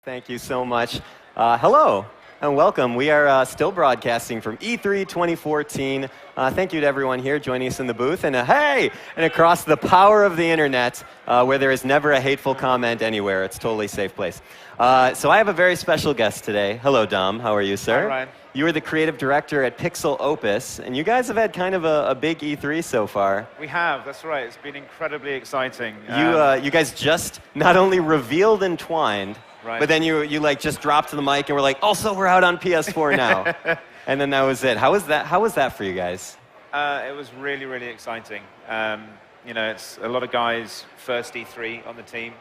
Thank you so much. Hello and welcome. We are still broadcasting from E3 2014. Thank you to everyone here joining us in the booth. And hey, and across the power of the internet, where there is never a hateful comment anywhere. It's a totally safe place. So I have a very special guest today. Hello, Dom. How are you, sir? Hi, Ryan. You are the creative director at Pixel Opus, and you guys have had kind of a big E3 so far. We have, that's right. It's been incredibly exciting. You guys just not only revealed Entwined, Right. but then you like just dropped to the mic and were like, also we're out on PS4 now. And then that was it. How was that for you guys? It was really, really exciting. It's a lot of guys, first E3 on the team.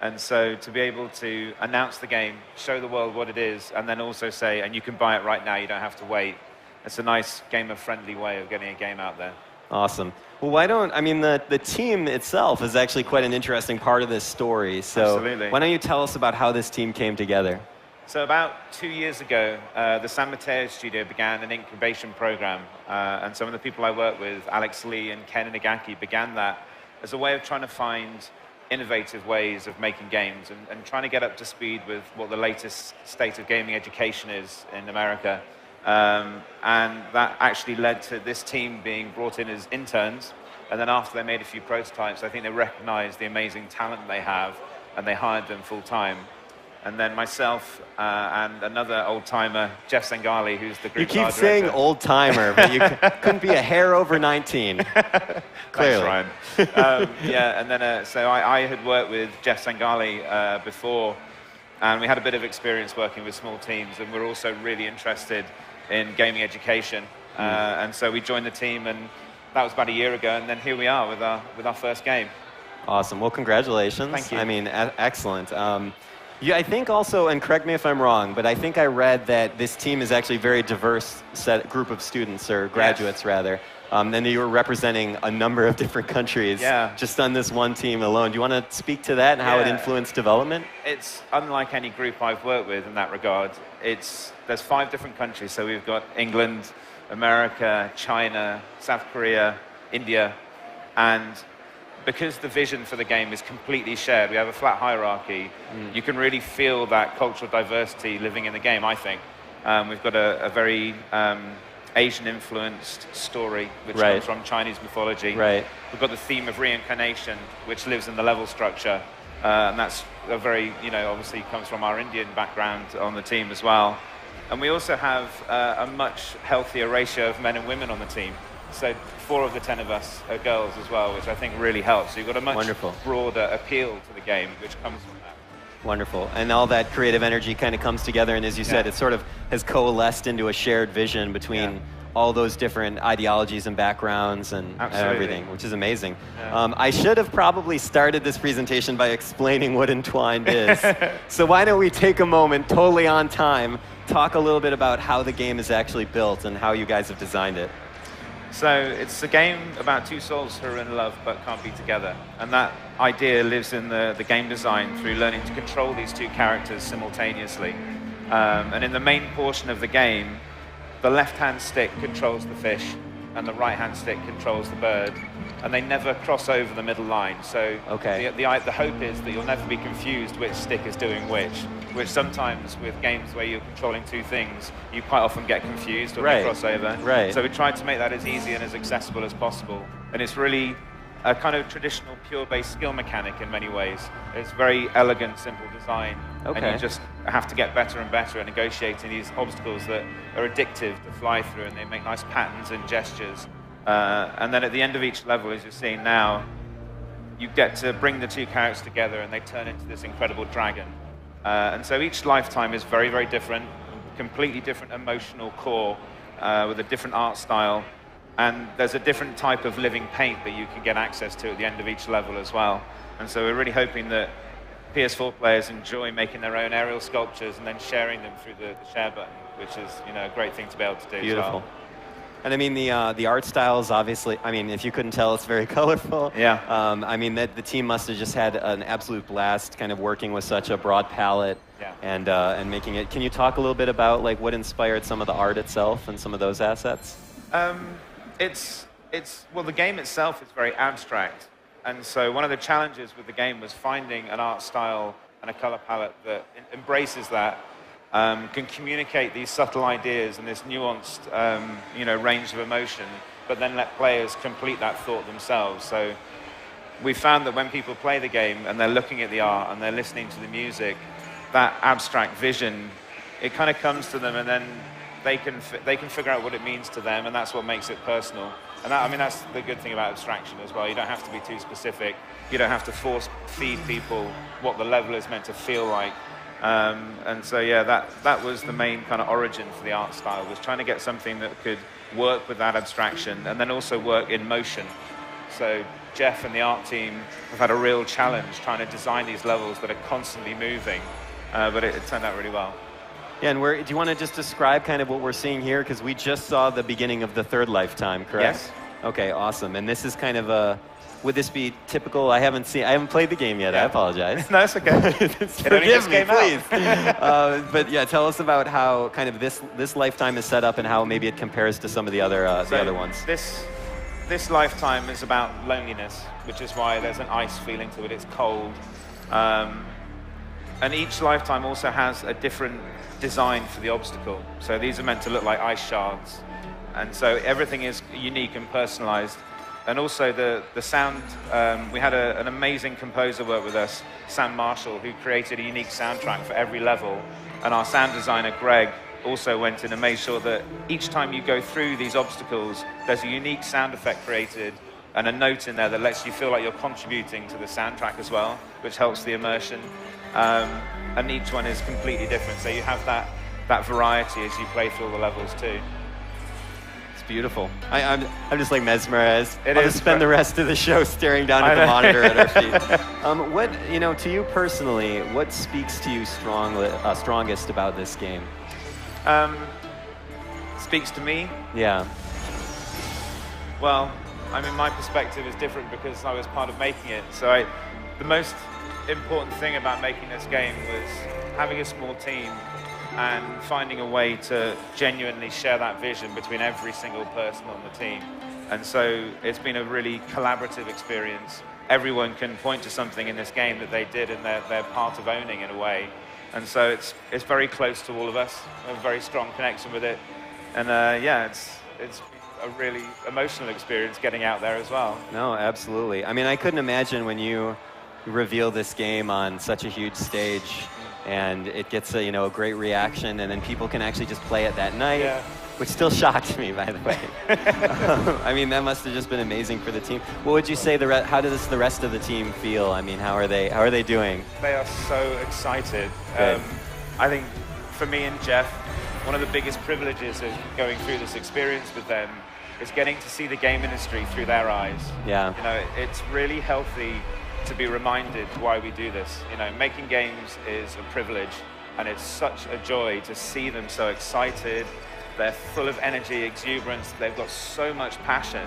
And so to be able to announce the game, show the world what it is, and then also say, and you can buy it right now, you don't have to wait. It's a nice gamer-friendly way of getting a game out there. Awesome. Well, the team itself is actually quite an interesting part of this story. So Absolutely. Why don't you tell us about how this team came together? So about 2 years ago, the San Mateo studio began an incubation program. And some of the people I work with, Alex Lee and Ken Inagaki, began that as a way of trying to find innovative ways of making games and trying to get up to speed with what the latest state of gaming education is in America. And that actually led to this team being brought in as interns. And then after they made a few prototypes, I think they recognized the amazing talent they have, and they hired them full time. And then myself and another old-timer, Jeff Sengali, who's the group You keep saying old-timer, but you couldn't be a hair over 19. Clearly. Thanks, Ryan. And then so I had worked with Jeff Sengali before, and we had a bit of experience working with small teams, and we're also really interested in gaming education. And so we joined the team, and that was about a year ago, and then here we are with our first game. Awesome. Well, congratulations. Thank you. I mean, excellent. I think also, and correct me if I'm wrong, but I think I read that this team is actually a very diverse group of students, or graduates rather, and that you were representing a number of different countries just on this one team alone. Do you want to speak to that and how it influenced development? It's unlike any group I've worked with in that regard. There's 5 different countries, so we've got England, America, China, South Korea, India, and because the vision for the game is completely shared, we have a flat hierarchy, you can really feel that cultural diversity living in the game, I think. We've got a very Asian-influenced story, which comes from Chinese mythology. Right. We've got the theme of reincarnation, which lives in the level structure. And that's a very, obviously comes from our Indian background on the team as well. And we also have a much healthier ratio of men and women on the team. So 4 of the 10 of us are girls as well, which I think really helps. So you've got a much broader appeal to the game, which comes from that. Wonderful. And all that creative energy kind of comes together, and as you said, it sort of has coalesced into a shared vision between all those different ideologies and backgrounds and everything, which is amazing. Yeah. I should have probably started this presentation by explaining what Entwined is. So why don't we take a moment, totally on time, talk a little bit about how the game is actually built and how you guys have designed it. So it's a game about 2 souls who are in love but can't be together. And that idea lives in the game design through learning to control these 2 characters simultaneously. And in the main portion of the game, the left-hand stick controls the fish and the right-hand stick controls the bird. And they never cross over the middle line. So the hope is that you'll never be confused which stick is doing which sometimes with games where you're controlling 2 things, you quite often get confused when they cross over. Right. So we tried to make that as easy and as accessible as possible. And it's really a kind of traditional pure-based skill mechanic in many ways. It's very elegant, simple design. And you just have to get better and better at negotiating these obstacles that are addictive to fly through, and they make nice patterns and gestures. And then at the end of each level, as you're seeing now, you get to bring the 2 characters together and they turn into this incredible dragon. And so each lifetime is very, very different, completely different emotional core with a different art style. And there's a different type of living paint that you can get access to at the end of each level as well. And so we're really hoping that PS4 players enjoy making their own aerial sculptures and then sharing them through the share button, which is a great thing to be able to do. Beautiful. As well. And I mean, the art style is obviously, I mean, if you couldn't tell, it's very colorful. Yeah. I mean, the team must have just had an absolute blast kind of working with such a broad palette and making it. Can you talk a little bit about like what inspired some of the art itself and some of those assets? Well, the game itself is very abstract. And so one of the challenges with the game was finding an art style and a color palette that embraces that, can communicate these subtle ideas and this nuanced range of emotion, but then let players complete that thought themselves. So we found that when people play the game and they're looking at the art and they're listening to the music, that abstract vision, it kind of comes to them, and then they can figure out what it means to them, and that's what makes it personal. And that, I mean, that's the good thing about abstraction as well. You don't have to be too specific. You don't have to force feed people what the level is meant to feel like. And so, yeah, that was the main kind of origin for the art style, was trying to get something that could work with that abstraction and then also work in motion. So Jeff and the art team have had a real challenge trying to design these levels that are constantly moving, but it turned out really well. Yeah, and do you want to just describe kind of what we're seeing here? Because we just saw the beginning of the third lifetime, correct? Yes. Okay, awesome. And this is kind of would this be typical? I haven't played the game yet. Yeah. I apologize. No, it's okay. Forgive me, please. But yeah, tell us about how kind of this lifetime is set up and how maybe it compares to some of the other ones. This lifetime is about loneliness, which is why there's an ice feeling to it. It's cold. And each lifetime also has a different design for the obstacle. So these are meant to look like ice shards. And so everything is unique and personalized. And also the sound, we had an amazing composer work with us, Sam Marshall, who created a unique soundtrack for every level. And our sound designer, Greg, also went in and made sure that each time you go through these obstacles, there's a unique sound effect created and a note in there that lets you feel like you're contributing to the soundtrack as well, which helps the immersion. And each one is completely different, so you have that variety as you play through all the levels too. It's beautiful. I'm just like mesmerized. I'll just spend the rest of the show staring down at the monitor at our feet. What, to you personally, what speaks to you strongest about this game? Speaks to me? Yeah. Well, I mean, my perspective is different because I was part of making it. So the most important thing about making this game was having a small team and finding a way to genuinely share that vision between every single person on the team. And so it's been a really collaborative experience. Everyone can point to something in this game that they did and they're part of owning in a way. And so it's very close to all of us. We have a very strong connection with it. And yeah, it's a really emotional experience getting out there as well. No, absolutely. I mean, I couldn't imagine when you reveal this game on such a huge stage and it gets a great reaction, and then people can actually just play it that night, which still shocked me, by the way. I mean, that must have just been amazing for the team. What would you say how does the rest of the team feel? I mean, how are they doing? They are so excited. I think for me and Jeff, one of the biggest privileges of going through this experience with them is getting to see the game industry through their eyes. Yeah. It's really healthy to be reminded why we do this. Making games is a privilege, and it's such a joy to see them so excited. They're full of energy, exuberance. They've got so much passion,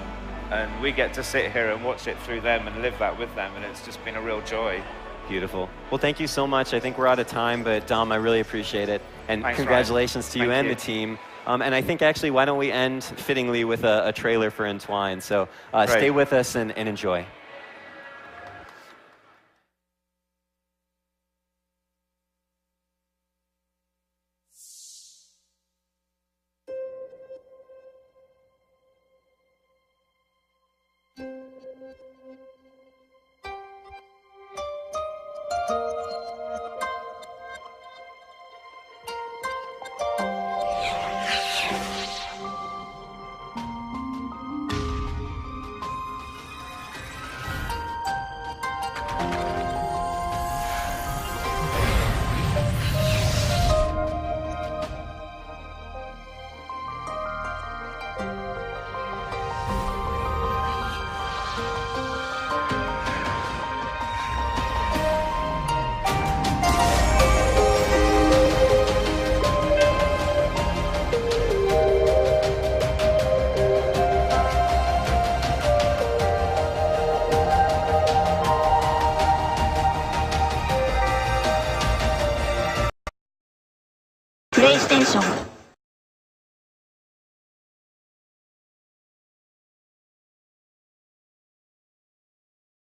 and we get to sit here and watch it through them and live that with them, and it's just been a real joy. Beautiful. Well, thank you so much. I think we're out of time, but Dom, I really appreciate it. And thanks, congratulations to you and the team. And I think actually, why don't we end fittingly with a trailer for Entwined? So stay with us and enjoy. PlayStation